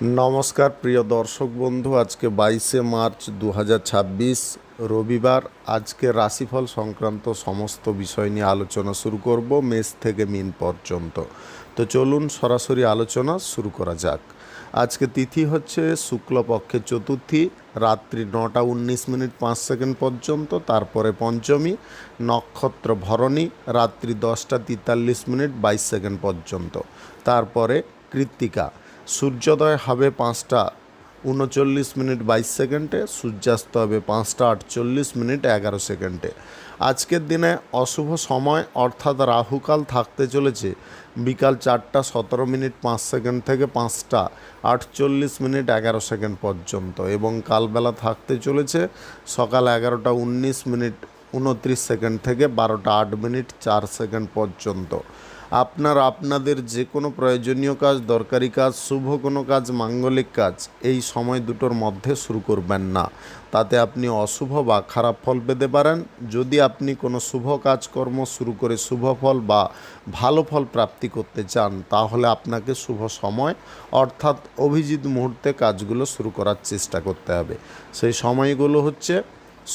নমস্কার প্রিয় দর্শক বন্ধু, আজকে 22শে মার্চ 2026 রবিবার। আজকে রাশিফল সংক্রান্ত সমস্ত বিষয় নিয়ে আলোচনা শুরু করব, মেষ থেকে মীন পর্যন্ত। তো চলুন সরাসরি আলোচনা শুরু করা যাক। আজকে তিথি হচ্ছে শুক্লপক্ষের চতুর্থী, রাত্রি 9:19:05 পর্যন্ত, তারপরে পঞ্চমী, নক্ষত্র ভরণী, রাত্রি 10:43:22 পর্যন্ত, তারপরে কৃত্তিকা। সূর্যোদয় হবে 5:39:22, সূর্যাস্ত হবে 5:48:11। আজকের দিনে অশুভ সময় অর্থাৎ রাহুকাল থাকতে চলেছে বিকাল 4:17:05 থেকে 5:48:11 পর্যন্ত, এবং কালবেলা থাকতে চলেছে সকাল 11:19:29 থেকে 12:08:04 পর্যন্ত। আপনারা আপনাদের যে কোনো প্রয়োজনীয় কাজ, দরকারি কাজ, শুভ কোনো কাজ, মাঙ্গলিক কাজ এই সময় দুটোর মধ্যে শুরু করবেন না, তাতে আপনি অশুভ বা খারাপ ফল পেতে পারেন। যদি আপনি কোনো শুভ কাজকর্ম শুরু করে শুভ ফল বা ভালো ফল প্রাপ্তি করতে চান, তাহলে আপনাকে শুভ সময় অর্থাৎ অভিজিৎ মুহূর্তে কাজগুলো শুরু করার চেষ্টা করতে হবে। সেই সময়গুলো হচ্ছে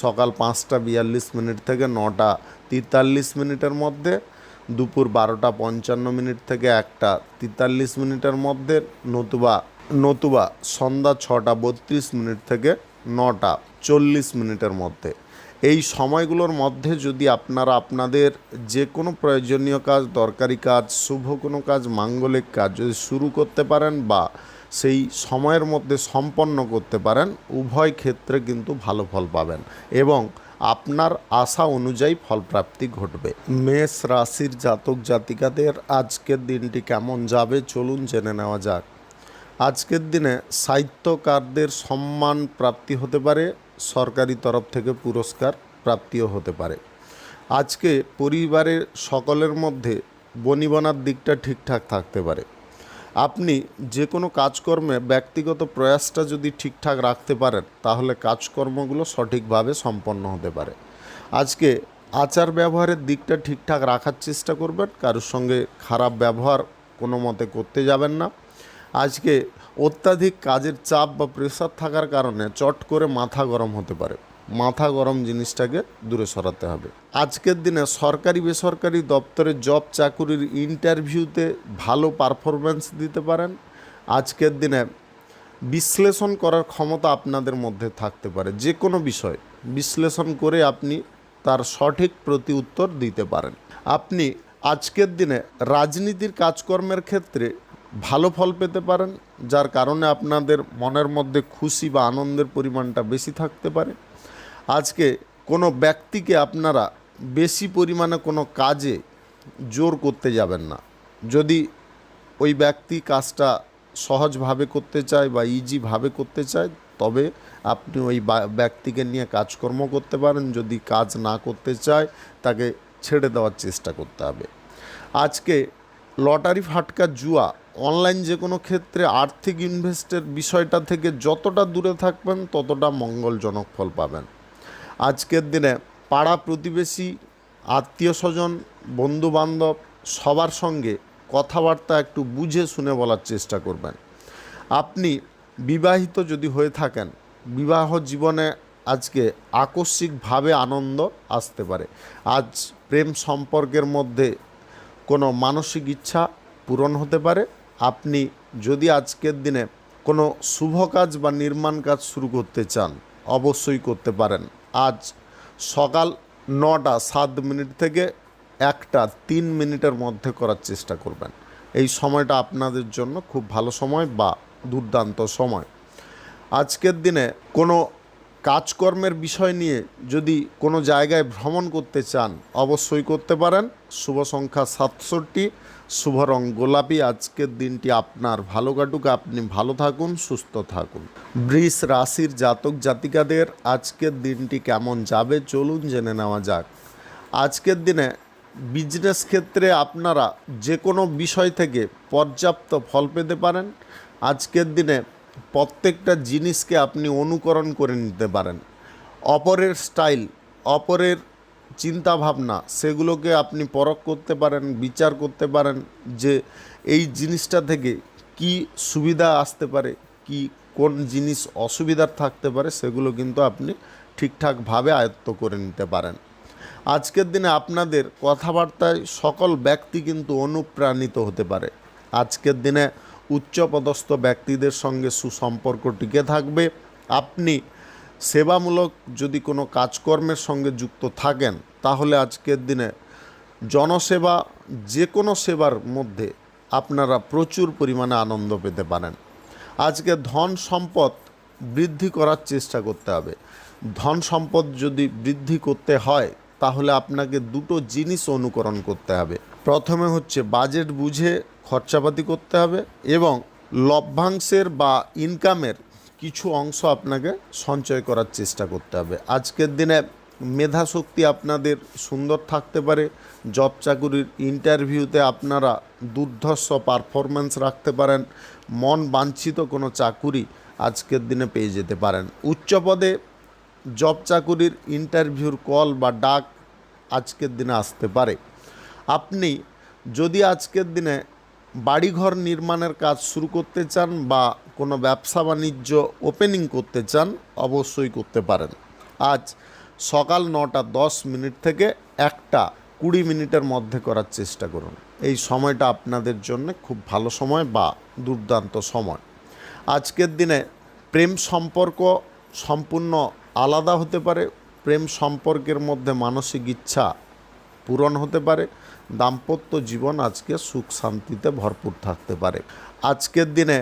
সকাল 5:42 থেকে 9:43 মধ্যে, দুপুর 12:55 থেকে 1:43 মধ্যে, নতুবা সন্ধ্যা 6:32 থেকে 9:40 মধ্যে। এই সময়গুলোর মধ্যে যদি আপনারা আপনাদের যে কোনো প্রয়োজনীয় কাজ, দরকারি কাজ, শুভ কোনো কাজ, মাঙ্গলিক কাজ যদি শুরু করতে পারেন বা সেই সময়ের মধ্যে সম্পন্ন করতে পারেন, উভয় ক্ষেত্রে কিন্তু ভালো ফল পাবেন এবং আপনার আশা অনুযায়ী ফলপ্রাপ্তি ঘটবে। মেষ রাশির জাতক জাতিকাদের আজকের দিনটি কেমন যাবে চলুন জেনে নেওয়া যাক। আজকের দিনে সাহিত্যকারদের সম্মান প্রাপ্তি হতে পারে, সরকারি তরফ থেকে পুরস্কার প্রাপ্তিও হতে পারে। আজকে পরিবারের সকলের মধ্যে বনিবনার দিকটা ঠিকঠাক থাকতে পারে। আপনি যে কোনো কাজকর্মে ব্যক্তিগত প্রয়াসটা যদি ঠিকঠাক রাখতে পারেন, তাহলে কাজকর্মগুলো সঠিকভাবে সম্পন্ন হতে পারে। আজকে আচার ব্যবহারের দিকটা ঠিকঠাক রাখার চেষ্টা করবেন, কারোর সঙ্গে খারাপ ব্যবহার কোনো মতে করতে যাবেন না। আজকে অত্যাধিক কাজের চাপ বা প্রেশার থাকার কারণে চট করে মাথা গরম হতে পারে। মাথা গরম জিনিসটাকে দূরে সরাতে হবে। আজকের দিনে সরকারি বেসরকারি দপ্তরে জব চাকুরির ইন্টারভিউতে ভালো পারফরম্যান্স দিতে পারেন। আজকের দিনে বিশ্লেষণ করার ক্ষমতা আপনাদের মধ্যে থাকতে পারে। যে কোনো বিষয় বিশ্লেষণ করে আপনি তার সঠিক প্রতি উত্তর দিতে পারেন। আপনি আজকের দিনে রাজনীতির কাজকর্মের ক্ষেত্রে ভালো ফল পেতে পারেন, যার কারণে আপনাদের মনের মধ্যে খুশি বা আনন্দের পরিমাণটা বেশি থাকতে পারে। আজকে কোনো ব্যক্তিকে আপনারা বেশি পরিমাণে কোনো কাজে জোর করতে যাবেন না। যদি ওই ব্যক্তি কাজটা সহজভাবে করতে চায় বা ইজিভাবে করতে চায়, তবে আপনি ওই ব্যক্তিকে নিয়ে কাজকর্ম করতে পারেন। যদি কাজ না করতে চায়, তাকে ছেড়ে দেওয়ার চেষ্টা করতে হবে। আজকে লটারি, ফাটকা, জুয়া, অনলাইন যে কোনো ক্ষেত্রে আর্থিক ইনভেস্টের বিষয়টা থেকে যতটা দূরে থাকবেন, ততটা মঙ্গলজনক ফল পাবেন। আজকের দিনে পাড়া প্রতিবেশী, আত্মীয় স্বজন, বন্ধুবান্ধব সবার সঙ্গে কথাবার্তা একটু বুঝে শুনে বলার চেষ্টা করবেন। আপনি বিবাহিত যদি হয়ে থাকেন, বিবাহ জীবনে আজকে আকস্মিকভাবে আনন্দ আসতে পারে। আজ প্রেম সম্পর্কের মধ্যে কোনো মানসিক ইচ্ছা পূরণ হতে পারে। আপনি যদি আজকের দিনে কোনো শুভ কাজ বা নির্মাণ কাজ শুরু করতে চান, অবশ্যই করতে পারেন। আজ সকাল 9:07 থেকে 1:03 মধ্যে করার চেষ্টা করবেন। এই সময়টা আপনাদের জন্য খুব ভালো সময় বা দুর্দান্ত সময়। আজকের দিনে কোনো কাজকর্মের বিষয় নিয়ে যদি কোনো জায়গায় ভ্রমণ করতে চান, অবশ্যই করতে পারেন। শুভ সংখ্যা 67, শুভ রং গোলাপি। আজকের দিনটি আপনার ভালো কাটুক, আপনি ভালো থাকুন, সুস্থ থাকুন। বৃষ রাশির জাতক জাতিকাদের আজকের দিনটি কেমন যাবে চলুন জেনে নেওয়া যাক। আজকের দিনে বিজনেস ক্ষেত্রে আপনারা যে কোনো বিষয় থেকে পর্যাপ্ত ফল পেতে পারেন। আজকের দিনে প্রত্যেকটা জিনিসকে আপনি অনুকরণ করে নিতে পারেন। অপরের স্টাইল, অপরের চিন্তাভাবনা, সেগুলোকে আপনি পরখ করতে পারেন, বিচার করতে পারেন যে এই জিনিসটা থেকে কি সুবিধা আসতে পারে, কি কোন জিনিস অসুবিধার থাকতে পারে সেগুলো কিন্তু আপনি ঠিকঠাকভাবে আয়ত্ত করে নিতে পারেন। আজকের দিনে আপনাদের কথাবার্তায় সকল ব্যক্তি কিন্তু অনুপ্রাণিত হতে পারে। আজকের দিনে উচ্চপদস্থ ব্যক্তিদের সঙ্গে সুসম্পর্ক টিকে থাকবে। আপনি সেবামূলক যদি কোনো কাজকর্মের সঙ্গে যুক্ত থাকেন তাহলে আজকের দিনে জনসেবা, যে কোনো সেবার মধ্যে আপনারা প্রচুর পরিমাণে আনন্দ পেতে পারেন। আজকে ধন সম্পদ বৃদ্ধি করার চেষ্টা করতে হবে। ধন সম্পদ যদি বৃদ্ধি করতে হয় তাহলে আপনাকে দুটো জিনিস অনুকরণ করতে হবে। প্রথমে হচ্ছে বাজেট বুঝে খরচাপাতি করতে হবে এবং লভ্যাংশের বা ইনকামের কিছু অংশ আপনাকে সঞ্চয় করার চেষ্টা করতে হবে। আজকের দিনে মেধাশক্তি আপনাদের সুন্দর থাকতে পারে। জব চাকুরির ইন্টারভিউতে আপনারা দুর্ধর্ষ পারফরম্যান্স রাখতে পারেন। মন বাঞ্ছিত কোনো চাকুরি আজকের দিনে পেয়ে যেতে পারেন। উচ্চ পদে জব চাকুরির ইন্টারভিউর কল বা ডাক আজকের দিনে আসতে পারে। আপনি যদি আজকের দিনে বাড়িঘর নির্মাণের কাজ শুরু করতে চান বা কোনো ব্যবসা বাণিজ্য ওপেনিং করতে চান অবশ্যই করতে পারেন। আজ সকাল 9:10 থেকে 1:20 মধ্যে করার চেষ্টা করুন। এই সময়টা আপনাদের জন্য খুব ভালো সময় বা দুর্দান্ত সময়। আজকের দিনে প্রেম সম্পর্ক সম্পূর্ণ আলাদা হতে পারে। প্রেম সম্পর্কের মধ্যে মানসিক ইচ্ছা পূরণ হতে পারে। দাম্পত্য জীবন আজকে সুখ শান্তিতে ভরপুর থাকতে পারে। আজকের দিনে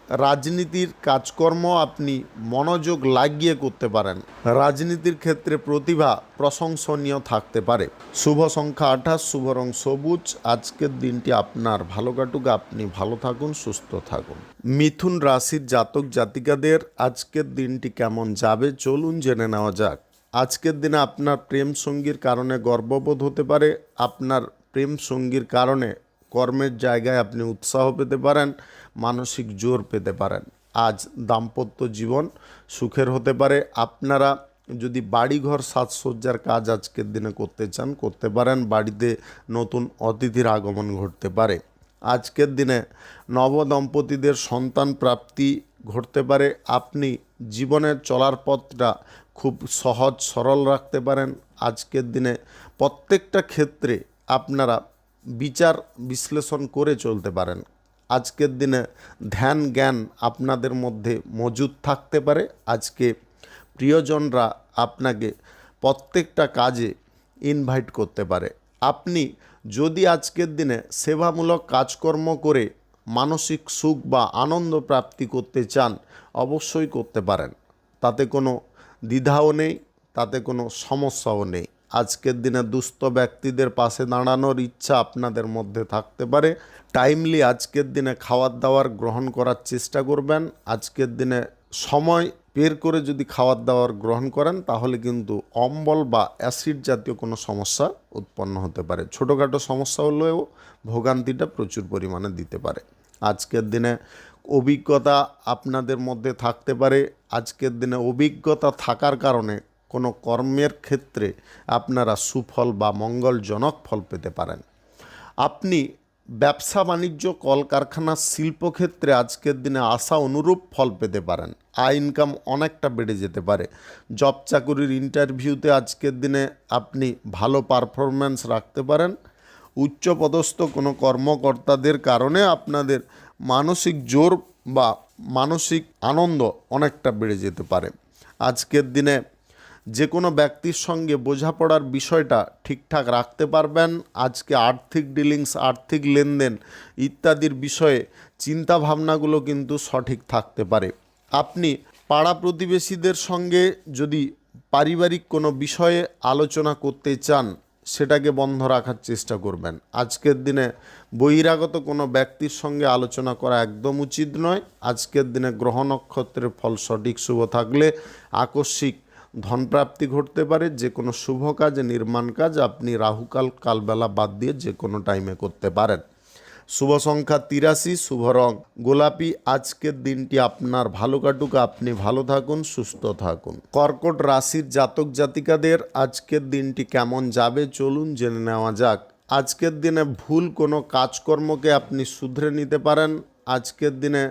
রাজনীতির কাজকর্ম আপনি মনোযোগ লাগিয়ে করতে পারেন। রাজনীতির ক্ষেত্রে প্রতিভা প্রশংসনীয় থাকতে পারে। শুভ সংখ্যা 28, শুভ রং সবুজ। আজকের দিনটি আপনার ভালো কাটুক, আপনি ভালো থাকুন, সুস্থ থাকুন। মিথুন রাশির জাতক জাতিকাদের আজকের দিনটি কেমন যাবে চলুন জেনে নেওয়া যাক। আজকের দিনে আপনার প্রেম সঙ্গীর কারণে গর্ববোধ হতে পারে। আপনার প্রেম সঙ্গীর কারণে কর্মের জায়গায় আপনি উৎসাহ পেতে পারেন, মানসিক জোর পেতে পারেন। আজ দাম্পত্য জীবন সুখের হতে পারে। আপনারা যদি বাড়িঘর সাজসজ্জার কাজ আজকের দিনে করতে চান করতে পারেন। বাড়িতে নতুন অতিথির আগমন ঘটতে পারে। আজকের দিনে নবদম্পতিদের সন্তান প্রাপ্তি ঘটতে পারে। আপনি জীবনের চলার পথটা খুব সহজ সরল রাখতে পারেন। আজকের দিনে প্রত্যেকটা ক্ষেত্রে আপনারা বিচার বিশ্লেষণ করে চলতে পারেন। আজকের দিনে ধ্যান জ্ঞান আপনাদের মধ্যে মজুদ থাকতে পারে। আজকে প্রিয়জনরা আপনাকে প্রত্যেকটা কাজে ইনভাইট করতে পারে। আপনি যদি আজকের দিনে সেবামূলক কাজকর্ম করে মানসিক সুখ বা আনন্দ প্রাপ্তি করতে চান অবশ্যই করতে পারেন। তাতে কোনো দ্বিধাও নেই, তাতে কোনো সমস্যাও নেই। আজকের দিনে দুস্থ ব্যক্তিদের পাশে দাঁড়ানোর ইচ্ছা আপনাদের মধ্যে থাকতে পারে। টাইমলি আজকের দিনে খাবার দাবার গ্রহণ করার চেষ্টা করবেন। আজকের দিনে সময় বের করে যদি খাবার দাবার গ্রহণ করেন তাহলে কিন্তু অম্বল বা অ্যাসিড জাতীয় কোনো সমস্যা উৎপন্ন হতে পারে। ছোটোখাটো সমস্যা হলেও ভোগান্তিটা প্রচুর পরিমাণে দিতে পারে। আজকের দিনে অভিজ্ঞতা আপনাদের মধ্যে থাকতে পারে। আজকের দিনে অভিজ্ঞতা থাকার কারণে কোনো কর্মের ক্ষেত্রে আপনারা সুফল বা মঙ্গলজনক ফল পেতে পারেন। আপনি ব্যবসা বাণিজ্য কলকারখানা শিল্পক্ষেত্রে আজকের দিনে আশা অনুরূপ ফল পেতে পারেন। আয় ইনকাম অনেকটা বেড়ে যেতে পারে। জব চাকুরির ইন্টারভিউতে আজকের দিনে আপনি ভালো পারফরম্যান্স রাখতে পারেন। উচ্চপদস্থ কোনো কর্মকর্তাদের কারণে আপনাদের মানসিক জোর বা মানসিক আনন্দ অনেকটা বেড়ে যেতে পারে। আজকের দিনে যে কোনো ব্যক্তির সঙ্গে বোঝাপড়ার বিষয়টা ঠিকঠাক রাখতে পারবেন। আজকে আর্থিক ডিলিংস, আর্থিক লেনদেন ইত্যাদির বিষয়ে চিন্তাভাবনাগুলো কিন্তু সঠিক থাকতে পারে। আপনি পাড়া প্রতিবেশীদের সঙ্গে যদি পারিবারিক কোনো বিষয়ে আলোচনা করতে চান সেটাকে বন্ধ রাখার চেষ্টা করবেন। আজকের দিনে বহিরাগত কোনো ব্যক্তির সঙ্গে আলোচনা করা একদম উচিত নয়। আজকের দিনে গ্রহ নক্ষত্রের ফল সঠিক শুভ থাকলে আকস্মিক ধনপ্রাপ্তি ঘটতে পারে। যে কোনো শুভ কাজ, নির্মাণ কাজ আপনি রাহুকাল কালবেলা বাদ দিয়ে যে কোনো টাইমে করতে পারেন। শুভ সংখ্যা 83, শুভ রং গোলাপি। আজকের দিনটি আপনার ভালো কাটুক, আপনি ভালো থাকুন, সুস্থ থাকুন। কর্কট রাশির জাতক জাতিকাদের আজকের দিনটি কেমন যাবে চলুন জেনে নেওয়া যাক। আজকের দিনে ভুল কোনো কাজকর্মকে আপনি শুধরে নিতে পারেন। আজকের দিনে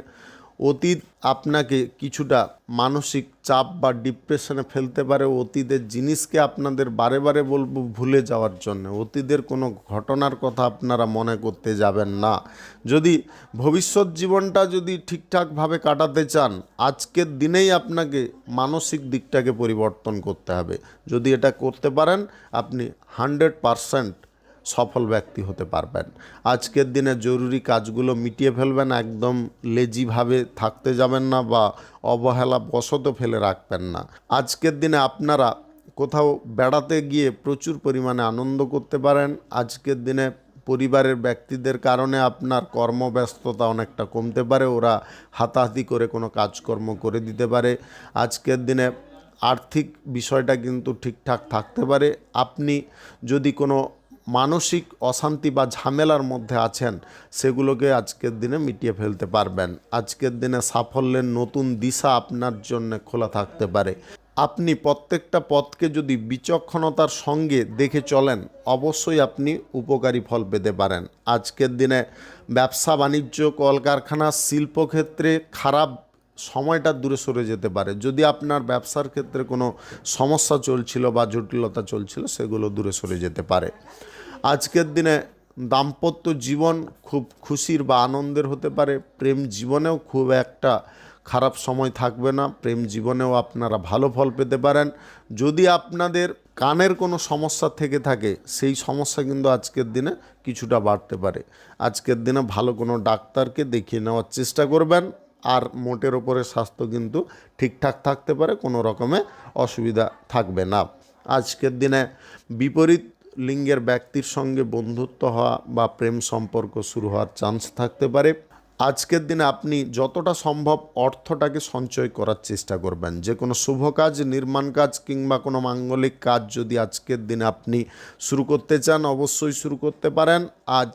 অতীত আপনাকে কিছুটা মানসিক চাপ বা ডিপ্রেশনে ফেলতে পারে। অতীতের জিনিসকে আপনাদের বারে বারে বলবো ভুলে যাওয়ার জন্য। অতীতের কোনো ঘটনার কথা আপনারা মনে করতে যাবেন না। যদি ভবিষ্যৎ জীবনটা যদি ঠিকঠাকভাবে কাটাতে চান, আজকের দিনেই আপনাকে মানসিক দিকটাকে পরিবর্তন করতে হবে। যদি এটা করতে পারেন, আপনি 100% সফল ব্যক্তি হতে পারবেন। আজকের দিনে জরুরি কাজগুলো মিটিয়ে ফেলবেন, একদম লেজিভাবে থাকতে যাবেন না বা অবহেলা বশত ফেলে রাখবেন না। আজকের দিনে আপনারা কোথাও বেড়াতে গিয়ে প্রচুর পরিমাণে আনন্দ করতে পারেন। আজকের দিনে পরিবারের ব্যক্তিদের কারণে আপনার কর্মব্যস্ততা অনেকটা কমতে পারে, ওরা হাতাহাতি করে কোনো কাজকর্ম করে দিতে পারে। আজকের দিনে আর্থিক বিষয়টা কিন্তু ঠিকঠাক থাকতে পারে। আপনি যদি কোনো মানসিক অশান্তি বা ঝামেলার মধ্যে আছেন, সেগুলোকে আজকের দিনে মিটিয়ে ফেলতে পারবেন। আজকের দিনে সাফল্যের নতুন দিশা আপনার জন্য খোলা থাকতে পারে। আপনি প্রত্যেকটা পথকে যদি বিচক্ষণতার সঙ্গে দেখে চলেন, অবশ্যই আপনি উপকারী ফল পেতে পারেন। আজকের দিনে ব্যবসা বাণিজ্য, কলকারখানা, শিল্পক্ষেত্রে খারাপ সময়টা দূরে সরে যেতে পারে। যদি আপনার ব্যবসার ক্ষেত্রে কোনো সমস্যা চলছিল বা জটিলতা চলছিল, সেগুলো দূরে সরে যেতে পারে। আজকের দিনে দাম্পত্য জীবন খুব খুশির বা আনন্দের হতে পারে। প্রেম জীবনেও খুব একটা খারাপ সময় থাকবে না। প্রেম জীবনেও আপনারা ভালো ফল পেতে পারেন। যদি আপনাদের কানের কোনো সমস্যা থেকে থাকে, সেই সমস্যা কিন্তু আজকের দিনে কিছুটা বাড়তে পারে। আজকের দিনে ভালো কোনো ডাক্তারকে দেখিয়ে নেওয়ার চেষ্টা করবেন। আর মোটের ওপরে স্বাস্থ্য কিন্তু ঠিকঠাক থাকতে পারে, কোনো রকমে অসুবিধা থাকবে না। আজকের দিনে বিপরীত লিঙ্গের ব্যক্তির সঙ্গে বন্ধুত্ব হওয়া বা প্রেম সম্পর্ক শুরু হওয়ার চান্স থাকতে পারে। আজকের দিনে আপনি যতটা সম্ভব অর্থটাকে সঞ্চয় করার চেষ্টা করবেন। যে কোনো শুভ কাজ, নির্মাণ কাজ কিংবা কোনো মাঙ্গলিক কাজ যদি আজকের দিনে আপনি শুরু করতে চান, অবশ্যই শুরু করতে পারেন। আজ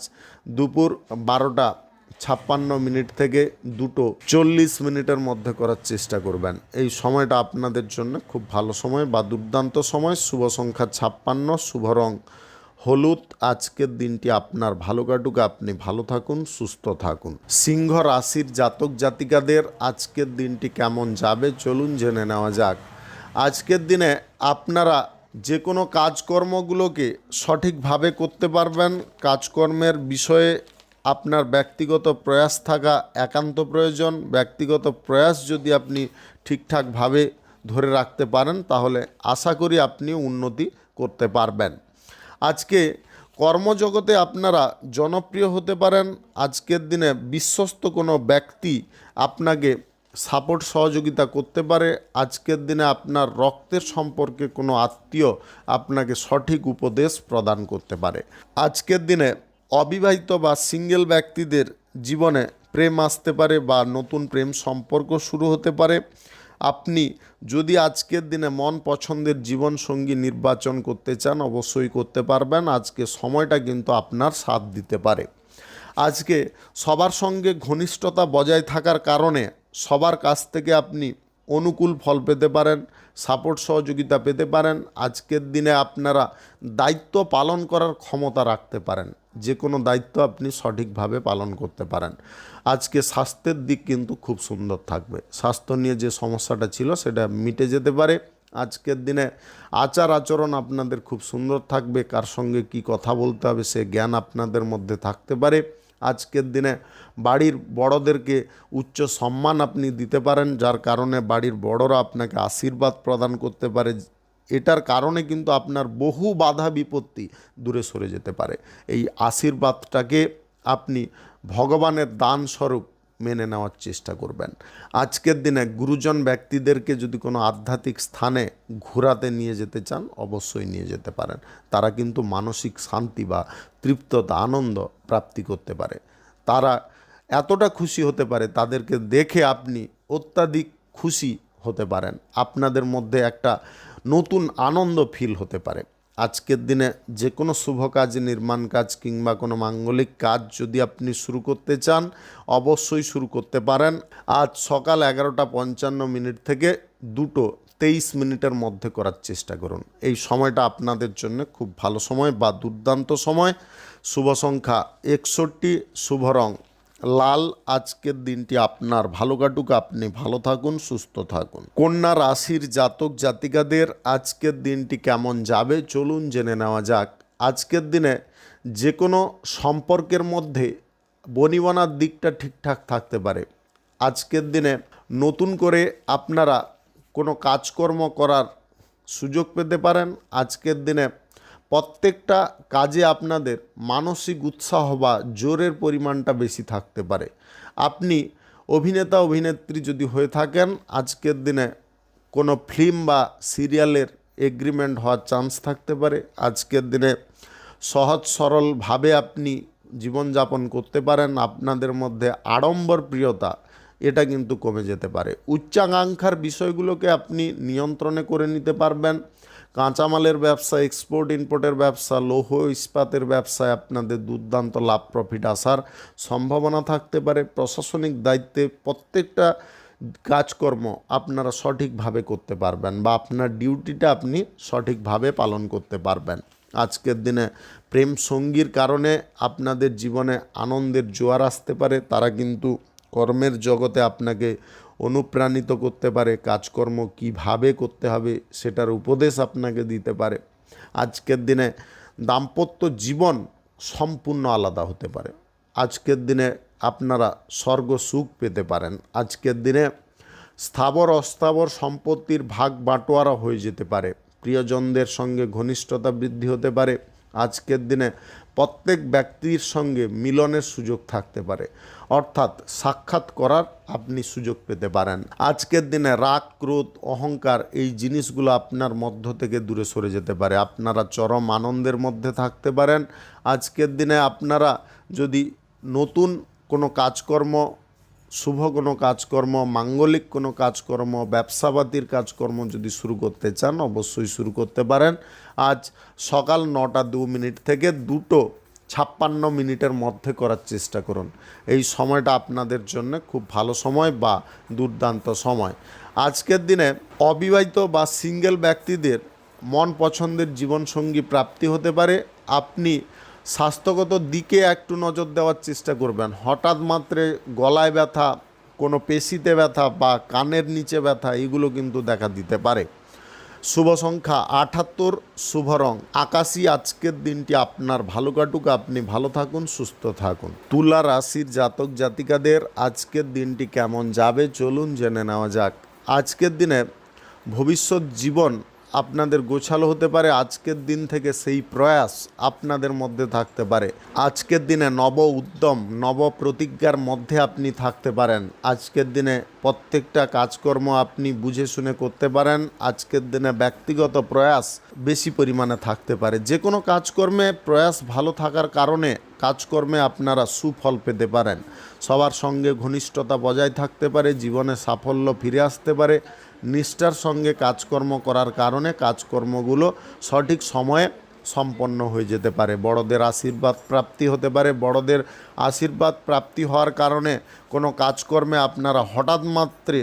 দুপুর 12:56 থেকে 2:40 মধ্যে করার চেষ্টা করবেন। এই সময়টা আপনাদের জন্য খুব ভালো সময় বা দুর্দান্ত সময়। শুভ সংখ্যা 56, শুভ রং হলুদ। আজকের দিনটি আপনার ভালো কাটুক, আপনি ভালো থাকুন, সুস্থ থাকুন। সিংহ রাশির জাতক জাতিকাদের আজকের দিনটি কেমন যাবে, চলুন জেনে নেওয়া যাক। আজকের দিনে আপনারা যে কোনো কাজকর্মগুলোকে সঠিকভাবে করতে পারবেন। কাজকর্মের বিষয়ে আপনার ব্যক্তিগত প্রয়াস থাকা একান্ত প্রয়োজন। ব্যক্তিগত প্রয়াস যদি আপনি ঠিকঠাকভাবে ধরে রাখতে পারেন, তাহলে আশা করি আপনি উন্নতি করতে পারবেন। আজকে কর্মজগতে আপনারা জনপ্রিয় হতে পারেন। আজকের দিনে বিশ্বস্ত কোনো ব্যক্তি আপনাকে সাপোর্ট সহযোগিতা করতে পারে। আজকের দিনে আপনার রক্তের সম্পর্কে কোনো আত্মীয় আপনাকে সঠিক উপদেশ প্রদান করতে পারে। আজকের দিনে অবিবাহিত বা সিঙ্গেল ব্যক্তিদের জীবনে প্রেম আসতে পারে বা নতুন প্রেম সম্পর্ক শুরু হতে পারে। আপনি যদি আজকের দিনে মন পছন্দের জীবনসঙ্গী নির্বাচন করতে চান, অবশ্যই করতে পারবেন। আজকে সময়টা কিন্তু আপনার সাথ দিতে পারে। আজকে সবার সঙ্গে ঘনিষ্ঠতা বজায় থাকার কারণে সবার কাছ থেকে আপনি অনুকূল ফল পেতে পারেন, সাপোর্ট সহযোগিতা পেতে পারেন। আজকের দিনে আপনারা দায়িত্ব পালন করার ক্ষমতা রাখতে পারেন। যে কোনো দায়িত্ব আপনি সঠিকভাবে পালন করতে পারেন। আজকে স্বাস্থ্যের দিক কিন্তু খুব সুন্দর থাকবে। স্বাস্থ্য নিয়ে যে সমস্যাটা ছিল, সেটা মিটে যেতে পারে। আজকের দিনে আচার আচরণ আপনাদের খুব সুন্দর থাকবে। কার সঙ্গে কি কথা বলতে হবে সে জ্ঞান আপনাদের মধ্যে থাকতে পারে। আজকের দিনে বাড়ির বড়দেরকে উচ্চ সম্মান আপনি দিতে পারেন, যার কারণে বাড়ির বড়রা আপনাকে আশীর্বাদ প্রদান করতে পারে। এটার কারণে কিন্তু আপনার বহু বাধা বিপত্তি দূরে সরে যেতে পারে। এই আশীর্বাদটাকে আপনি ভগবানের দান স্বরূপ মেনে নেওয়ার চেষ্টা করবেন। আজকের দিনে গুরুজন ব্যক্তিদেরকে যদি কোনো আধ্যাত্মিক স্থানে ঘোরাতে নিয়ে যেতে চান, অবশ্যই নিয়ে যেতে পারেন। তারা কিন্তু মানসিক শান্তি বা তৃপ্ততা, আনন্দ প্রাপ্তি করতে পারে। তারা এতটা খুশি হতে পারে, তাদেরকে দেখে আপনি অত্যাধিক খুশি হতে পারেন। আপনাদের মধ্যে একটা নতুন আনন্দ ফিল হতে পারে। আজকের দিনে যে কোনো শুভ কাজ, নির্মাণ কাজ কিংবা কোনো মাঙ্গলিক কাজ যদি আপনি শুরু করতে চান, অবশ্যই শুরু করতে পারেন। আজ সকাল 11:55 থেকে 2:23 মধ্যে করার চেষ্টা করুন। এই সময়টা আপনাদের জন্য খুব ভালো সময় বা দুর্দান্ত সময়। শুভ সংখ্যা 61, শুভ রং লাল। আজকের দিনটি আপনার ভালো কাটুক, আপনি ভালো থাকুন, সুস্থ থাকুন। কন্যা রাশির জাতক জাতিকাদের আজকের দিনটি কেমন যাবে চলুন জেনে নেওয়া যাক। আজকের দিনে যে কোনো সম্পর্কের মধ্যে বনিবনার দিকটা ঠিকঠাক থাকতে পারে। আজকের দিনে নতুন করে আপনারা কোনো কাজকর্ম করার সুযোগ পেতে পারেন। আজকের দিনে প্রত্যেকটা কাজে আপনাদের মানসিক উৎসাহ বা জোরের পরিমাণটা বেশি থাকতে পারে। আপনি অভিনেতা অভিনেত্রী যদি হয়ে থাকেন, আজকের দিনে কোনো ফিল্ম বা সিরিয়ালের এগ্রিমেন্ট হওয়ার চান্স থাকতে পারে। আজকের দিনে সহজ সরলভাবে আপনি জীবনযাপন করতে পারেন। আপনাদের মধ্যে আড়ম্বর প্রিয়তা এটা কিন্তু কমে যেতে পারে। উচ্চাকাঙ্ক্ষার বিষয়গুলোকে আপনি নিয়ন্ত্রণে করে নিতে পারবেন। কাঁচামালের ব্যবসা, এক্সপোর্ট ইম্পোর্টের ব্যবসা, লৌহ ইস্পাতের ব্যবসায় আপনাদের দুর্দান্ত লাভ প্রফিট আসার সম্ভাবনা থাকতে পারে। প্রশাসনিক দায়িত্বে প্রত্যেকটা কাজকর্ম আপনারা সঠিকভাবে করতে পারবেন বা আপনার ডিউটিটা আপনি সঠিকভাবে পালন করতে পারবেন। আজকের দিনে প্রেম সঙ্গীর কারণে আপনাদের জীবনে আনন্দের জোয়ার আসতে পারে। তারা কিন্তু কর্মের জগতে আপনাকে অনুপ্রাণিত করতে পারে। কাজকর্ম কিভাবে করতে হবে সেটার উপদেশ আপনাকে দিতে পারে। আজকের দিনে দাম্পত্য জীবন সম্পূর্ণ আলাদা হতে পারে। আজকের দিনে আপনারা স্বর্গ সুখ পেতে পারেন। আজকের দিনে স্থাবর অস্থাবর সম্পত্তির ভাগ বাটোয়ারা হয়ে যেতে পারে। প্রিয়জনদের সঙ্গে ঘনিষ্ঠতা বৃদ্ধি হতে পারে। আজকের দিনে প্রত্যেক ব্যক্তির সঙ্গে মিলনের সুযোগ থাকতে পারে, অর্থাৎ সাক্ষাৎ করার আপনি সুযোগ পেতে পারেন। আজকের দিনে রাগ, ক্রোধ, অহংকার এই জিনিসগুলো আপনার মধ্য থেকে দূরে সরে যেতে পারে। আপনারা চরম আনন্দের মধ্যে থাকতে পারেন। আজকের দিনে আপনারা যদি নতুন কোনো কাজকর্ম, শুভ কোনো কাজকর্ম, মাঙ্গলিক কোনো কাজকর্ম, ব্যবসাপাতির কাজকর্ম যদি শুরু করতে চান অবশ্যই শুরু করতে পারেন। আজ সকাল 9টা 2 মিনিট থেকে 2:56 মধ্যে করার চেষ্টা করুন। এই সময়টা আপনাদের জন্য খুব ভালো সময় বা দুর্দান্ত সময়। আজকের দিনে অবিবাহিত বা সিঙ্গেল ব্যক্তিদের মন পছন্দের জীবনসঙ্গী প্রাপ্তি হতে পারে। আপনি স্বাস্থ্যগত দিকে একটু নজর দেওয়ার চেষ্টা করবেন। হঠাৎ মাত্রে গলায় ব্যথা, কোনো পেশিতে ব্যথা বা কানের নিচে ব্যথা এগুলো কিন্তু দেখা দিতে পারে। শুভ সংখ্যা 78, শুভ রং আকাশী। আজকের দিনটি আপনার ভালো কাটুক, আপনি ভালো থাকুন, সুস্থ থাকুন। তুলা রাশির জাতক জাতিকাদের আজকের দিনটি কেমন যাবে চলুন জেনে নেওয়া যাক। আজকের দিনে ভবিষ্যৎ জীবন আপনাদের গোছালো হতে পারে। আজকের দিন থেকে সেই প্রয়াস আপনাদের মধ্যে থাকতে পারে। আজকের দিনে নব উদ্যম, নব প্রতিজ্ঞার মধ্যে আপনি থাকতে পারেন। আজকের দিনে প্রত্যেকটা কাজকর্ম আপনি বুঝে শুনে করতে পারেন। আজকের দিনে ব্যক্তিগত প্রয়াস বেশি পরিমাণে থাকতে পারে। যে কোনো কাজকর্মে প্রয়াস ভালো থাকার কারণে কাজকর্মে আপনারা সুফল পেতে পারেন। সবার সঙ্গে ঘনিষ্ঠতা বজায় থাকতে পারে। জীবনে সাফল্য ফিরে আসতে পারে। নিষ্ঠার সঙ্গে কাজকর্ম করার কারণে কাজকর্মগুলো সঠিক সময়ে সম্পন্ন হয়ে যেতে পারে। বড়দের আশীর্বাদ প্রাপ্তি হতে পারে। বড়দের আশীর্বাদ প্রাপ্তি হওয়ার কারণে কোনো কাজকর্মে আপনারা হঠাৎ মাত্রে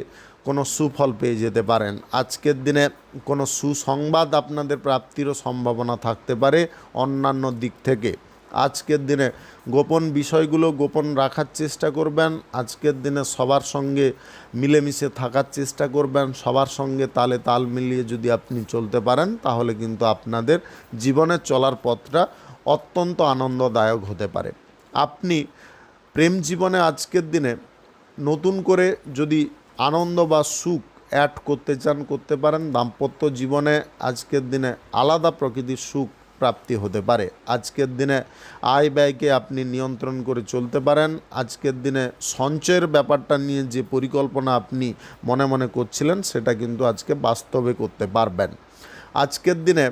কোনো সুফল পেয়ে যেতে পারেন। আজকের দিনে কোনো সুসংবাদ আপনাদের প্রাপ্তিরও সম্ভাবনা থাকতে পারে অন্যান্য দিক থেকে। আজকের দিনে গোপন বিষয়গুলো গোপন রাখার চেষ্টা করবেন। আজকের দিনে সবার সঙ্গে মিলেমিশে থাকার চেষ্টা করবেন। সবার সঙ্গে তালে তাল মিলিয়ে যদি আপনি চলতে পারেন তাহলে কিন্তু আপনাদের জীবনের চলার পথটা অত্যন্ত আনন্দদায়ক হতে পারে। আপনি প্রেম জীবনে আজকের দিনে নতুন করে যদি আনন্দ বা সুখ অ্যাড করতে চান করতে পারেন। দাম্পত্য জীবনে আজকের দিনে আলাদা প্রকৃতির সুখ প্রাপ্তি হতে পারে। আজকের দিনে আয় ব্যয়কে আপনি নিয়ন্ত্রণ করে চলতে পারেন। আজকের দিনে সঞ্চয়ের ব্যাপারটা নিয়ে যে পরিকল্পনা আপনি মনে মনে করছিলেন সেটা কিন্তু আজকে বাস্তবে করতে পারবেন। আজকের দিনে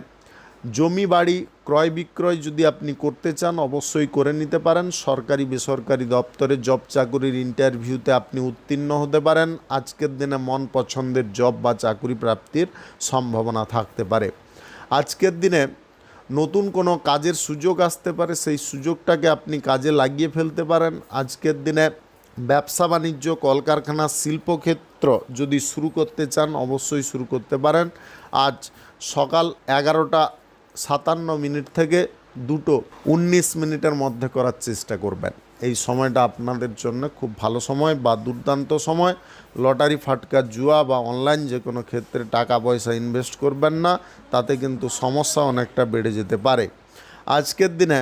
জমি বাড়ি ক্রয় বিক্রয় যদি আপনি করতে চান অবশ্যই করে নিতে পারেন। সরকারি বেসরকারি দপ্তরে জব চাকুরির ইন্টারভিউতে আপনি উত্তীর্ণ হতে পারেন। আজকের দিনে মন পছন্দের জব বা চাকুরি প্রাপ্তির সম্ভাবনা থাকতে পারে। আজকের দিনে নতুন কোনো কাজের সুযোগ আসতে পারে, সেই সুযোগটাকে আপনি কাজে লাগিয়ে ফেলতে পারেন। আজকের দিনে ব্যবসা বাণিজ্য, কলকারখানা, শিল্পক্ষেত্র যদি শুরু করতে চান অবশ্যই শুরু করতে পারেন। আজ সকাল 11টা 57 মিনিট থেকে 2:19 মধ্যে করার চেষ্টা করবেন। এই সময়টা আপনাদের জন্য খুব ভালো সময় বা দুর্দান্ত সময়। লটারি, ফাটকা, জুয়া বা অনলাইন যে কোনো ক্ষেত্রে টাকা পয়সা ইনভেস্ট করবেন না, তাতে কিন্তু সমস্যা অনেকটা বেড়ে যেতে পারে। আজকের দিনে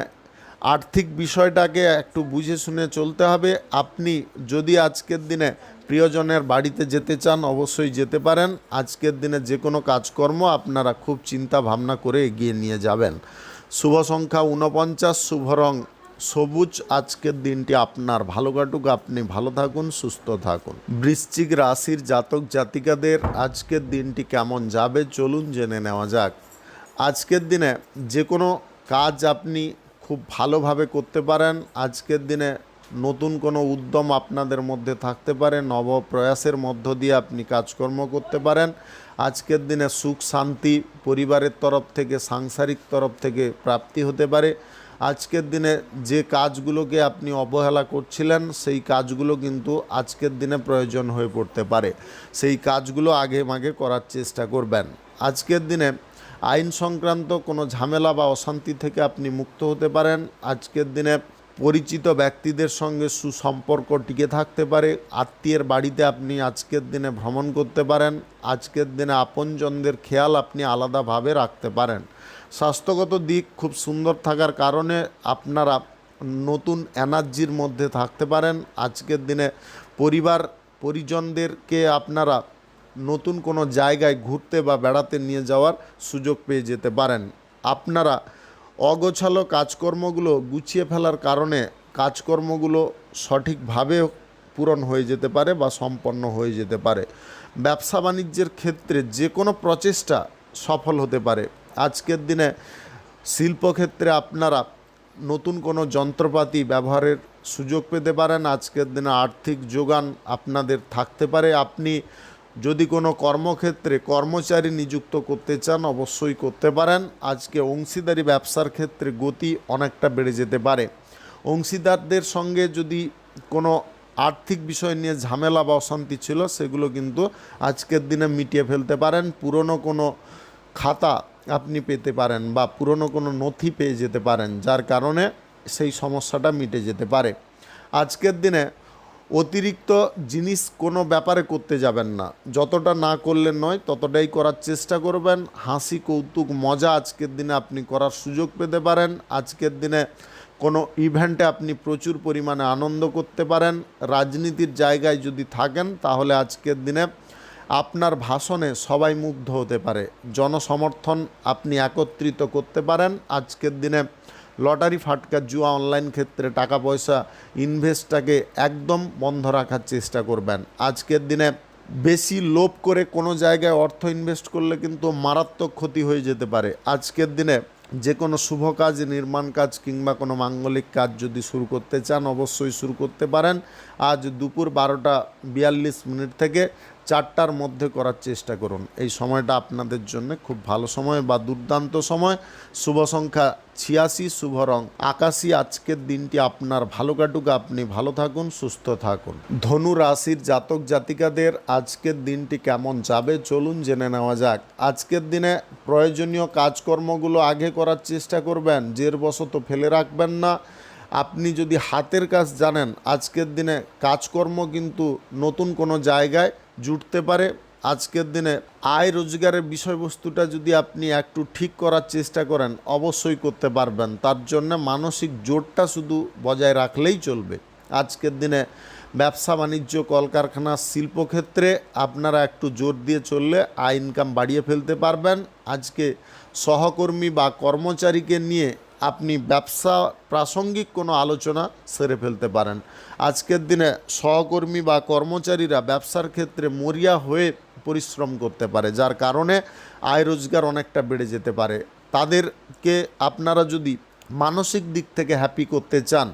আর্থিক বিষয়টাকে একটু বুঝে শুনে চলতে হবে। আপনি যদি আজকের দিনে প্রিয়জনের বাড়িতে যেতে চান, অবশ্যই যেতে পারেন। আজকের দিনে যে কোনো কাজকর্ম আপনারা খুব চিন্তা ভাবনা করে এগিয়ে নিয়ে যাবেন। শুভ সংখ্যা 49, শুভ রং সবুজ। আজকের দিনটি আপনার ভালো কাটুক, আপনি ভালো থাকুন, সুস্থ থাকুন। বৃশ্চিক রাশির জাতক জাতিকাদের আজকের দিনটি কেমন যাবে চলুন জেনে নেওয়া যাক। আজকের দিনে যে কোনো কাজ আপনি খুব ভালোভাবে করতে পারেন। আজকের দিনে নতুন কোনো উদ্যম আপনাদের মধ্যে থাকতে পারে, নবপ্রয়াসের মধ্য দিয়ে আপনি কাজকর্ম করতে পারেন। আজকের দিনে সুখ শান্তি পরিবারের তরফ থেকে, সাংসারিক তরফ থেকে প্রাপ্তি হতে পারে। আজকের দিনে যে কাজগুলোকে আপনি অবহেলা করছিলেন, সেই কাজগুলো কিন্তু আজকের দিনে প্রয়োজন হয়ে পড়তে পারে। সেই কাজগুলো আগে মাগে করার চেষ্টা করবেন। আজকের দিনে আইন সংক্রান্ত কোনো ঝামেলা বা অশান্তি থেকে আপনি মুক্ত হতে পারেন। আজকের দিনে পরিচিত ব্যক্তিদের সঙ্গে সুসম্পর্ক টিকে থাকতে পারে। আত্মীয়ের বাড়িতে আপনি আজকের দিনে ভ্রমণ করতে পারেন। আজকের দিনে আপনজনদের খেয়াল আপনি আলাদাভাবে রাখতে পারেন। স্বাস্থ্যগত দিক খুব সুন্দর থাকার কারণে আপনারা নতুন এনার্জির মধ্যে থাকতে পারেন। আজকের দিনে পরিজনদেরকে আপনারা নতুন কোনো জায়গায় ঘুরতে বা বেড়াতে নিয়ে যাওয়ার সুযোগ পেয়ে যেতে পারেন। আপনারা অগোছালো কাজকর্মগুলো গুছিয়ে ফেলার কারণে কাজকর্মগুলো সঠিকভাবে পূরণ হয়ে যেতে পারে বা সম্পন্ন হয়ে যেতে পারে। ব্যবসা বাণিজ্যের ক্ষেত্রে যে কোনো প্রচেষ্টা সফল হতে পারে। আজকের দিনে শিল্পক্ষেত্রে আপনারা নতুন কোনো যন্ত্রপাতি ব্যবহারের সুযোগ পেতে পারেন। আজকের দিনে আর্থিক যোগান আপনাদের থাকতে পারে। আপনি যদি কোনো কর্মক্ষেত্রে কর্মচারী নিযুক্ত করতে চান, অবশ্যই করতে পারেন। আজকে অংশীদারি ব্যবসার ক্ষেত্রে গতি অনেকটা বেড়ে যেতে পারে। অংশীদারদের সঙ্গে যদি কোনো আর্থিক বিষয় নিয়ে ঝামেলা বা অশান্তি ছিল, সেগুলো কিন্তু আজকের দিনে মিটিয়ে ফেলতে পারেন। পুরনো কোনো খাতা আপনি পেতে পারেন বা পুরনো কোনো নথি পেয়ে যেতে পারেন, যার কারণে সেই সমস্যাটা মিটে যেতে পারে। আজকের দিনে অতিরিক্ত জিনিস কোনো ব্যাপারে করতে যাবেন না। যতটা না করলে নয়, ততটাই করার চেষ্টা করবেন। হাসি, কৌতুক, মজা আজকের দিনে আপনি করার সুযোগ পেতে পারেন। আজকের দিনে কোনো ইভেন্টে আপনি প্রচুর পরিমাণে আনন্দ করতে পারেন। রাজনীতির জায়গায় যদি থাকেন, তাহলে আজকের দিনে আপনার ভাষণে সবাই মুগ্ধ হতে পারে। জনসমর্থন আপনি একত্রিত করতে পারেন। আজকের দিনে লটারি, ফাটকা, জুয়া, অনলাইন ক্ষেত্রে টাকা পয়সা ইনভেস্টটাকে একদম বন্ধ রাখার চেষ্টা করবেন। আজকের দিনে বেশি লোভ করে কোনো জায়গায় অর্থ ইনভেস্ট করলে কিন্তু মারাত্মক ক্ষতি হয়ে যেতে পারে। আজকের দিনে যে কোনো শুভ কাজ, নির্মাণ কাজ কিংবা কোনো মাঙ্গলিক কাজ যদি শুরু করতে চান, অবশ্যই শুরু করতে পারেন। আজ দুপুর 12:42 থেকে 4টার মধ্যে করার চেষ্টা করুন। এই সময়টা আপনাদের জন্য খুব ভালো সময় বা দুর্দান্ত সময়। শুভ সংখ্যা 86, শুভ রং আকাশী। আজকের দিনটি আপনার ভালো কাটুক, আপনি ভালো থাকুন, সুস্থ থাকুন। ধনু রাশির জাতক জাতিকাদের আজকের দিনটি কেমন যাবে চলুন জেনে নেওয়া যাক। আজকের দিনে প্রয়োজনীয় কাজকর্মগুলো আগে করার চেষ্টা করবেন, জেরবশত ফেলে রাখবেন না। আপনি যদি হাতের কাজ জানেন, আজকের দিনে কাজকর্ম কিন্তু নতুন কোনো জায়গায় জুটতে পারে। আজকের দিনে আয় রোজগারের বিষয়বস্তুটা যদি আপনি একটু ঠিক করার চেষ্টা করেন, অবশ্যই করতে পারবেন। তার জন্য মানসিক জোরটা শুধু বজায় রাখলেই চলবে। আজকের দিনে ব্যবসা বাণিজ্য, কলকারখানা, শিল্পক্ষেত্রে আপনারা একটু জোর দিয়ে চললে আয় ইনকাম বাড়িয়ে ফেলতে পারবেন। আজকে সহকর্মী বা কর্মচারীকে নিয়ে আপনি ব্যবসা প্রাসঙ্গিক কোনো আলোচনা সেরে ফেলতে পারেন। আজকের দিনে সহকর্মী বা কর্মচারীরা ব্যবসার ক্ষেত্রে মরিয়া হয়ে পরিশ্রম করতে পারে, যার কারণে আয় রোজগার অনেকটা বেড়ে যেতে পারে। তাদেরকে আপনারা যদি মানসিক দিক থেকে হ্যাপি করতে চান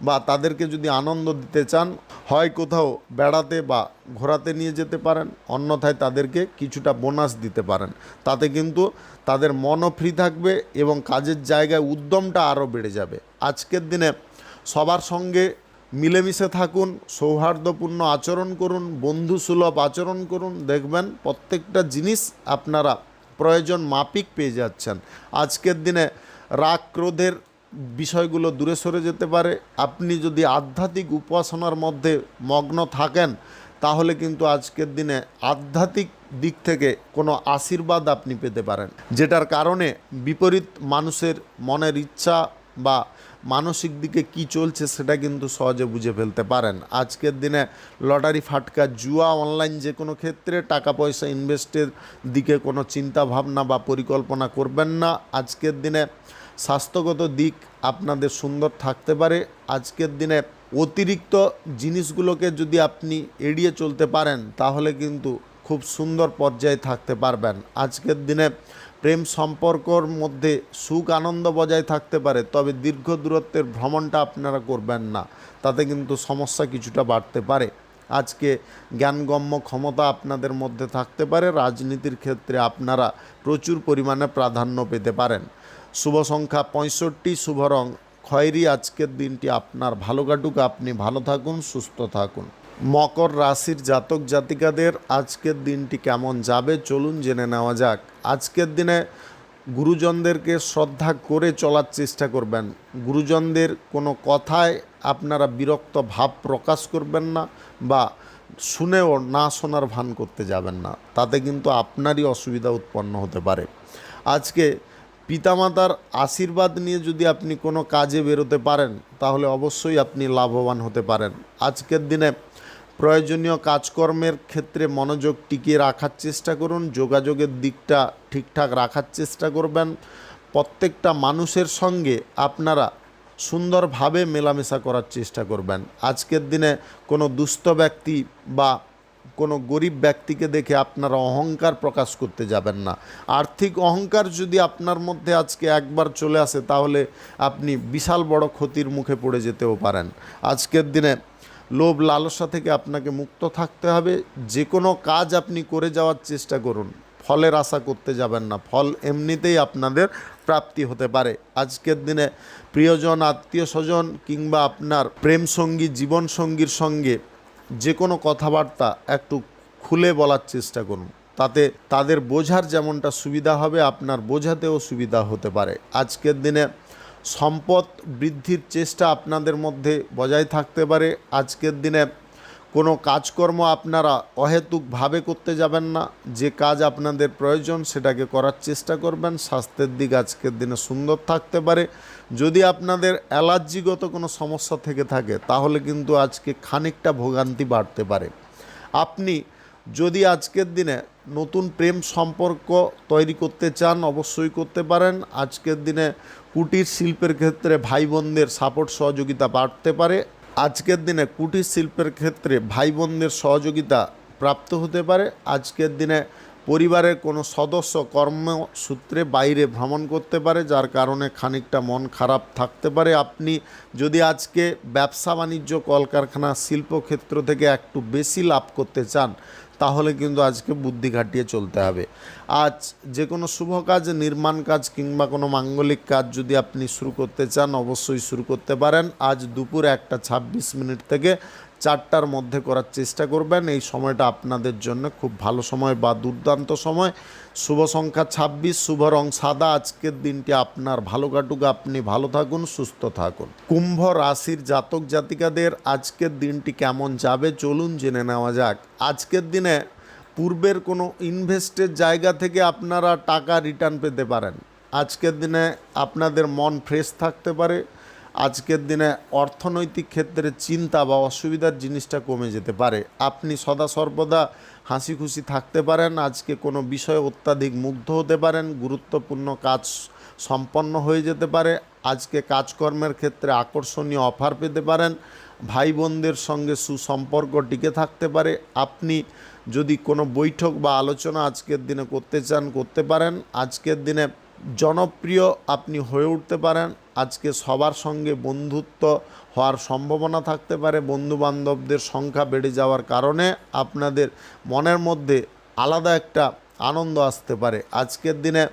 বা তাদেরকে যদি আনন্দ দিতে চান, হয় কোথাও বেড়াতে বা ঘোরাতে নিয়ে যেতে পারেন, অন্যথায় তাদেরকে কিছুটা বোনাস দিতে পারেন। তাতে কিন্তু তাদের মনও ফ্রি থাকবে এবং কাজের জায়গায় উদ্যমটা আরও বেড়ে যাবে। আজকের দিনে সবার সঙ্গে মিলেমিশে থাকুন, সৌহার্দ্যপূর্ণ আচরণ করুন, বন্ধুসুলভ আচরণ করুন। দেখবেন প্রত্যেকটা জিনিস আপনারা প্রয়োজন মাফিক পেয়ে যাচ্ছেন। আজকের দিনে রাগ ক্রোধের বিষয়গুলো দূরে সরে যেতে পারে। আপনি যদি আধ্যাত্মিক উপাসনার মধ্যে মগ্ন থাকেন তাহলে কিন্তু আজকের দিনে আধ্যাত্মিক দিক থেকে কোনো আশীর্বাদ আপনি পেতে পারেন, যেটার কারণে বিপরীত মানুষের মনের ইচ্ছা বা মানসিক দিকে কি চলছে সেটা কিন্তু সহজে বুঝে ফেলতে পারেন। আজকের দিনে লটারি, ফাটকা, জুয়া, অনলাইন যে কোনো ক্ষেত্রে টাকা পয়সা ইনভেস্টের দিকে কোনো চিন্তা ভাবনা বা পরিকল্পনা করবেন না। আজকের দিনে স্বাস্থ্যগত দিক আপনাদের সুন্দর থাকতে পারে। আজকের দিনে অতিরিক্ত জিনিসগুলোকে যদি আপনি এড়িয়ে চলতে পারেন তাহলে কিন্তু খুব সুন্দর পর্যায়ে থাকতে পারবেন। আজকের দিনে প্রেম সম্পর্কর মধ্যে সুখ আনন্দ বজায় থাকতে পারে, তবে দীর্ঘ দূরত্বের ভ্রমণটা আপনারা করবেন না, তাতে কিন্তু সমস্যা কিছুটা বাড়তে পারে। আজকে জ্ঞানগম্য ক্ষমতা আপনাদের মধ্যে থাকতে পারে। রাজনীতির ক্ষেত্রে আপনারা প্রচুর পরিমাণে প্রাধান্য পেতে পারেন। শুভ সংখ্যা 65, শুভ রং খয়েরি। আজকের দিনটি আপনার ভালো কাটুক, আপনি ভালো থাকুন, সুস্থ থাকুন। মকর রাশির জাতক জাতিকাদের আজকের দিনটি কেমন যাবে চলুন জেনে নেওয়া যাক। আজকের দিনে গুরুজনদেরকে শ্রদ্ধা করে চলার চেষ্টা করবেন। গুরুজনদের কোনো কথায় আপনারা বিরক্ত ভাব প্রকাশ করবেন না বা শুনেও না শোনার ভান করতে যাবেন না, তাতে কিন্তু আপনারই অসুবিধা উৎপন্ন হতে পারে। আজকে পিতামাতার আশীর্বাদ নিয়ে যদি আপনি কোনো কাজে বেরোতে পারেন তাহলে অবশ্যই আপনি লাভবান হতে পারেন। আজকের দিনে প্রয়োজনীয় কাজকর্মের ক্ষেত্রে মনোযোগ টিকিয়ে রাখার চেষ্টা করুন। যোগাযোগের দিকটা ঠিকঠাক রাখার চেষ্টা করবেন। প্রত্যেকটা মানুষের সঙ্গে আপনারা সুন্দরভাবে মেলামেশা করার চেষ্টা করবেন। আজকের দিনে কোনো দুস্থ ব্যক্তি বা কোনো গরিব ব্যক্তিকে দেখে আপনারা অহংকার প্রকাশ করতে যাবেন না। আর্থিক অহংকার যদি আপনার মধ্যে আজকে একবার চলে আসে তাহলে আপনি বিশাল বড় ক্ষতির মুখে পড়ে যেতেও পারেন। আজকের দিনে লোভ লালসা থেকে আপনাকে মুক্ত থাকতে হবে। যে কোনো কাজ আপনি করে যাওয়ার চেষ্টা করুন, ফলের আশা করতে যাবেন না, ফল এমনিতেই আপনাদের প্রাপ্তি হতে পারে। আজকের দিনে প্রিয়জন, আত্মীয় স্বজন কিংবা আপনার প্রেমসঙ্গী, জীবনসঙ্গীর সঙ্গে যে কোনো কথাবার্তা একটু খুলে বলার চেষ্টা করুন, তাতে তাদের বোঝার যেমনটা সুবিধা হবে আপনার বোঝাতেও সুবিধা হতে পারে। আজকের দিনে সম্পদ বৃদ্ধির চেষ্টা আপনাদের মধ্যে বজায় থাকতে পারে। আজকের দিনে কোনো কাজকর্ম আপনারা অহেতুকভাবে করতে যাবেন না। যে কাজ আপনাদের প্রয়োজন সেটাকে করার চেষ্টা করবেন। স্বাস্থ্যের দিক আজকের দিনে সুন্দর থাকতে পারে। যদি আপনাদের অ্যালার্জিগত কোনো সমস্যা থেকে থাকে তাহলে কিন্তু আজকে খানিকটা ভোগান্তি বাড়তে পারে। আপনি যদি আজকের দিনে নতুন প্রেম সম্পর্ক তৈরি করতে চান অবশ্যই করতে পারেন। আজকের দিনে কুটির শিল্পের ক্ষেত্রে ভাই বোনদের সাপোর্ট সহযোগিতা বাড়তে পারে। আজকের দিনে কুটির শিল্পের ক্ষেত্রে ভাই বোনদের সহযোগিতা প্রাপ্ত হতে পারে। আজকের দিনে পরিবারের কোনো সদস্য কর্মসূত্রে বাইরে ভ্রমণ করতে পারে, যার কারণে খানিকটা মন খারাপ থাকতে পারে। আপনি যদি আজকে ব্যবসা বাণিজ্য, কলকারখানা, শিল্পক্ষেত্র থেকে একটু বেশি লাভ করতে চান তাহলে কিন্তু আজকে বুদ্ধি খাটিয়ে চলতে হবে। আজ যে কোনো শুভ কাজ, নির্মাণ কাজ কিংবা কোনো মাঙ্গলিক কাজ যদি আপনি শুরু করতে চান অবশ্যই শুরু করতে পারেন। আজ দুপুর 1:26 থেকে 4টার মধ্যে করার চেষ্টা করবেন। এই সময়টা আপনাদের জন্য খুব ভালো সময় বা দুর্দান্ত সময়। শুভ সংখ্যা 26, শুভ রং সাদা। আজকের দিনটি আপনার ভালো কাটুক, আপনি ভালো থাকুন, সুস্থ থাকুন। কুম্ভ রাশির জাতক জাতিকাদের আজকের দিনটি কেমন যাবে চলুন জেনে নেওয়া যাক। আজকের দিনে পূর্বের কোনো ইনভেস্টের জায়গা থেকে আপনারা টাকা রিটার্ন পেতে পারেন। আজকের দিনে আপনাদের মন ফ্রেশ থাকতে পারে। আজকের দিনে অর্থনৈতিক ক্ষেত্রে চিন্তা বা অসুবিধার জিনিসটা কমে যেতে পারে। আপনি সদা সর্বদা হাসি খুশি থাকতে পারেন। আজকে কোনো বিষয়ে অত্যাধিক মুগ্ধ হতে পারেন। গুরুত্বপূর্ণ কাজ সম্পন্ন হয়ে যেতে পারে। আজকে কাজকর্মের ক্ষেত্রে আকর্ষণীয় অফার পেতে পারেন। ভাই বোনদের সঙ্গে সুসম্পর্ক টিকে থাকতে পারে। আপনি যদি কোনো বৈঠক বা আলোচনা আজকের দিনে করতে চান করতে পারেন। আজকের দিনে জনপ্রিয় আপনি হয়ে উঠতে পারেন। আজকে সবার সঙ্গে বন্ধুত্ব হওয়ার সম্ভাবনা থাকতে পারে। বন্ধুবান্ধবদের সংখ্যা বেড়ে যাওয়ার কারণে আপনাদের মনের মধ্যে আলাদা একটা আনন্দ আসতে পারে। আজকের দিনে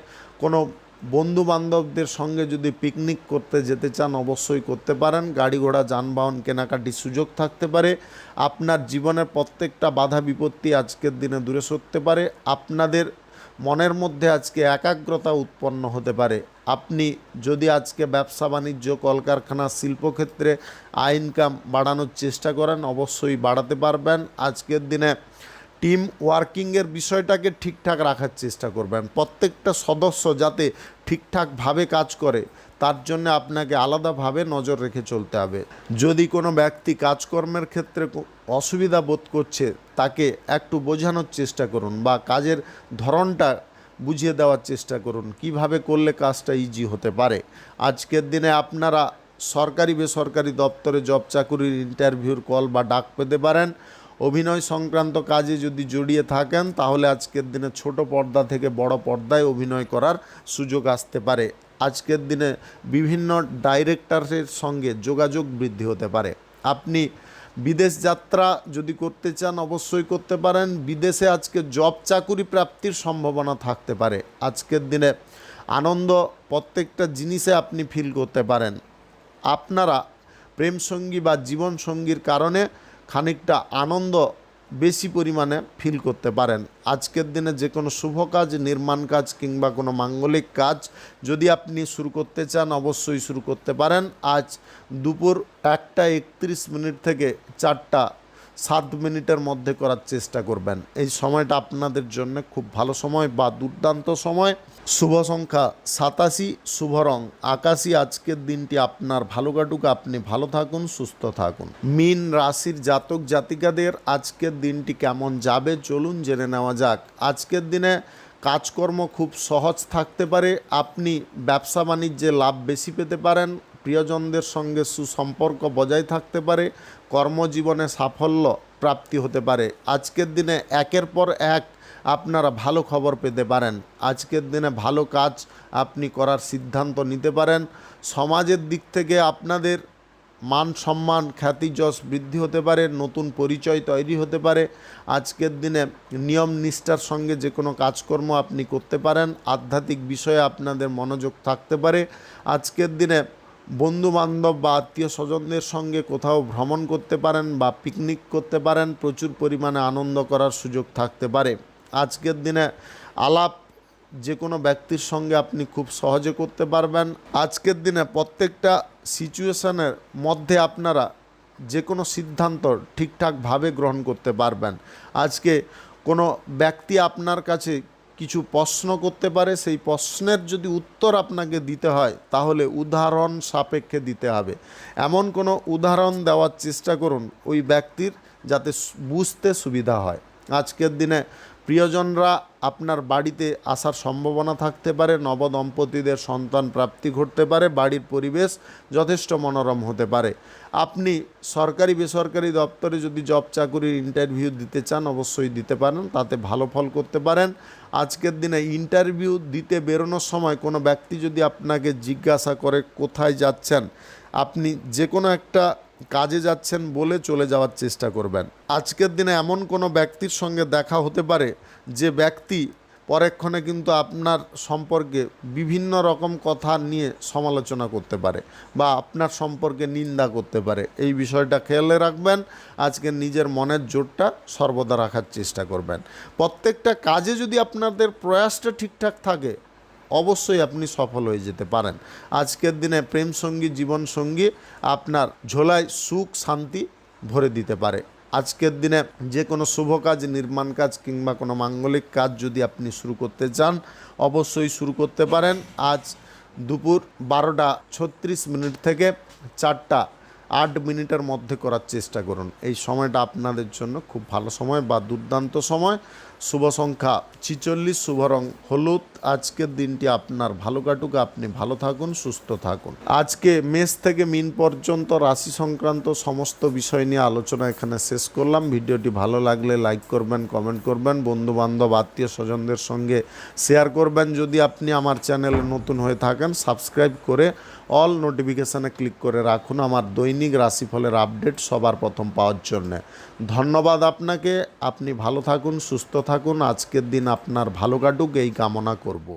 কোনো বন্ধুবান্ধবদের সঙ্গে যদি পিকনিক করতে যেতে চান অবশ্যই করতে পারেন। গাড়ি ঘোড়া যানবাহন কেনাকাটির সুযোগ থাকতে পারে। আপনার জীবনের প্রত্যেকটা বাধা বিপত্তি আজকের দিনে দূরে সরতে পারে। আপনাদের মনের মধ্যে আজকে একাগ্রতা উৎপন্ন হতে পারে। আপনি যদি আজকে ব্যবসা বাণিজ্য, কলকারখানা, শিল্পক্ষেত্রে আয় ইনকাম বাড়ানোর চেষ্টা করেন, অবশ্যই বাড়াতে পারবেন। আজকের দিনে টিম ওয়ার্কিংয়ের বিষয়টাকে ঠিকঠাক রাখার চেষ্টা করবেন। প্রত্যেকটা সদস্য যাতে ঠিকঠাকভাবে কাজ করে তার জন্য আপনাকে আলাদাভাবে নজর রেখে চলতে হবে। যদি কোনো ব্যক্তি কাজকর্মের ক্ষেত্রে অসুবিধা বোধ করছে তাকে একটু বোঝানোর চেষ্টা করুন বা কাজের ধরনটা বুঝিয়ে দেওয়ার চেষ্টা করুন, কিভাবে করলে কাজটা ইজি হতে পারে। আজকের দিনে আপনারা সরকারি বেসরকারি দপ্তরে জব চাকুরির ইন্টারভিউর কল বা ডাক পেতে পারেন। অভিনয় সংক্রান্ত কাজে যদি জড়িয়ে থাকেন তাহলে আজকের দিনে ছোট পর্দা থেকে বড় পর্দায় অভিনয় করার সুযোগ আসতে পারে। আজকের দিনে বিভিন্ন ডাইরেক্টরের সঙ্গে যোগাযোগ বৃদ্ধি হতে পারে। আপনি বিদেশ যাত্রা যদি করতে চান অবশ্যই করতে পারেন। বিদেশে আজকে জব চাকুরি প্রাপ্তির সম্ভাবনা থাকতে পারে। আজকের দিনে আনন্দ প্রত্যেকটা জিনিসে আপনি ফিল করতে পারেন। আপনারা প্রেমসঙ্গী বা জীবনসঙ্গীর কারণে খানিকটা আনন্দ বেশি পরিমাণে ফিল করতে পারেন। আজকের দিনে যে কোনো শুভ কাজ, নির্মাণ কাজ কিংবা কোনো মাঙ্গলিক কাজ যদি আপনি শুরু করতে চান অবশ্যই শুরু করতে পারেন। আজ দুপুর 1:31 থেকে 4:07 মধ্যে করার চেষ্টা করবেন। এই সময়টা আপনাদের জন্য খুব ভালো সময় বা দুর্দান্ত সময়। শুভ সংখ্যা 87, শুভ রং আকাশী। আজকের দিনটি আপনার ভালো কাটুক, আপনি ভালো থাকুন, সুস্থ থাকুন। মীন রাশির জাতক জাতিকাদের আজকের দিনটি কেমন যাবে চলুন জেনে নেওয়া যাক। আজকের দিনে কাজকর্ম খুব সহজ থাকতে পারে। আপনি ব্যবসা বাণিজ্যে লাভ বেশি পেতে পারেন। প্রিয়জনদের সঙ্গে সুসম্পর্ক বজায় থাকতে পারে। কর্মজীবনে সাফল্য প্রাপ্তি হতে পারে। আজকের দিনে একের পর এক আপনারা ভালো খবর পেতে পারেন। আজকের দিনে ভালো কাজ আপনি করার সিদ্ধান্ত নিতে পারেন। সমাজের দিক থেকে আপনাদের মান সম্মান, খ্যাতি, যশ বৃদ্ধি হতে পারে। নতুন পরিচয় তৈরি হতে পারে। আজকের দিনে নিয়ম নিষ্ঠার সঙ্গে যে কোনো কাজকর্ম আপনি করতে পারেন। আধ্যাত্মিক বিষয়ে আপনাদের মনোযোগ থাকতে পারে। আজকের দিনে বন্ধুবান্ধব বা আত্মীয় স্বজনদের সঙ্গে কোথাও ভ্রমণ করতে পারেন বা পিকনিক করতে পারেন। প্রচুর পরিমাণে আনন্দ করার সুযোগ থাকতে পারে। আজকের দিনে আলাপ যে কোনো ব্যক্তির সঙ্গে আপনি খুব সহজে করতে পারবেন। আজকের দিনে প্রত্যেকটা সিচুয়েশনের মধ্যে আপনারা যে কোনো সিদ্ধান্ত ঠিকঠাকভাবে গ্রহণ করতে পারবেন। আজকে কোনো ব্যক্তি আপনার কাছে কিছু প্রশ্ন করতে পারে, সেই প্রশ্নের যদি উত্তর আপনাকে দিতে হয় তাহলে উদাহরণ সাপেক্ষে দিতে হবে। এমন কোনো উদাহরণ দেওয়ার চেষ্টা করুন ওই ব্যক্তির যাতে বুঝতে সুবিধা হয়। আজকের দিনে প্রিয়জনরা আপনার বাড়িতে আসার সম্ভাবনা থাকতে পারে। নবদম্পতিদের সন্তান প্রাপ্তি ঘটতে পারে। বাড়ির পরিবেশ যথেষ্ট মনোরম হতে পারে। আপনি সরকারি বেসরকারি দপ্তরে যদি জব চাকুরির ইন্টারভিউ দিতে চান অবশ্যই দিতে পারেন, তাতে ভালো ফল করতে পারেন। আজকের দিনে ইন্টারভিউ দিতে বেরোনোর সময় কোনো ব্যক্তি যদি আপনাকে জিজ্ঞাসা করে কোথায় যাচ্ছেন, আপনি যে কোনো একটা কাজে যাচ্ছেন বলে চলে যাওয়ার চেষ্টা করবেন। আজকের দিনে এমন কোনো ব্যক্তির সঙ্গে দেখা হতে পারে যে ব্যক্তি পরক্ষণে কিন্তু আপনার সম্পর্কে বিভিন্ন রকম কথা নিয়ে সমালোচনা করতে পারে বা আপনার সম্পর্কে নিন্দা করতে পারে। এই বিষয়টা খেয়ালে রাখবেন। আজকে নিজের মনের জোরটা সর্বদা রাখার চেষ্টা করবেন। প্রত্যেকটা কাজে যদি আপনাদের প্রয়াসটা ঠিকঠাক থাকে অবশ্যই আপনি সফল হয়ে যেতে পারেন। আজকের দিনে প্রেমসঙ্গী, জীবনসঙ্গী আপনার ঝোলায় সুখ শান্তি ভরে দিতে পারে। আজকের দিনে যে কোনো শুভ কাজ, নির্মাণ কাজ কিংবা কোনো মাঙ্গলিক কাজ যদি আপনি শুরু করতে চান অবশ্যই শুরু করতে পারেন। আজ দুপুর 12:36 থেকে 4:08 মধ্যে করার চেষ্টা করুন। এই সময়টা আপনাদের জন্য খুব ভালো সময় বা দুর্দান্ত সময়। শুভ সংখ্যা 46, শুভ রং হলুদ। আজকের দিনটি আপনার ভালো কাটুক, আপনি ভালো থাকুন, সুস্থ থাকুন। আজকে মেষ থেকে মীন পর্যন্ত রাশি সংক্রান্ত সমস্ত বিষয় নিয়ে আলোচনা এখানে শেষ করলাম। ভিডিওটি ভালো লাগলে লাইক করবেন, কমেন্ট করবেন, বন্ধুবান্ধব আত্মীয় স্বজনদের সঙ্গে শেয়ার করবেন। যদি আপনি আমার চ্যানেলে নতুন হয়ে থাকেন সাবস্ক্রাইব করে অল নোটিফিকেশানে ক্লিক করে রাখুন আমার দৈনিক রাশিফলের আপডেট সবার প্রথম পাওয়ার জন্যে। ধন্যবাদ আপনাকে। আপনি ভালো থাকুন, সুস্থ থাকুন। আজকের দিন আপনার ভালো কাটুক এই কামনা করব।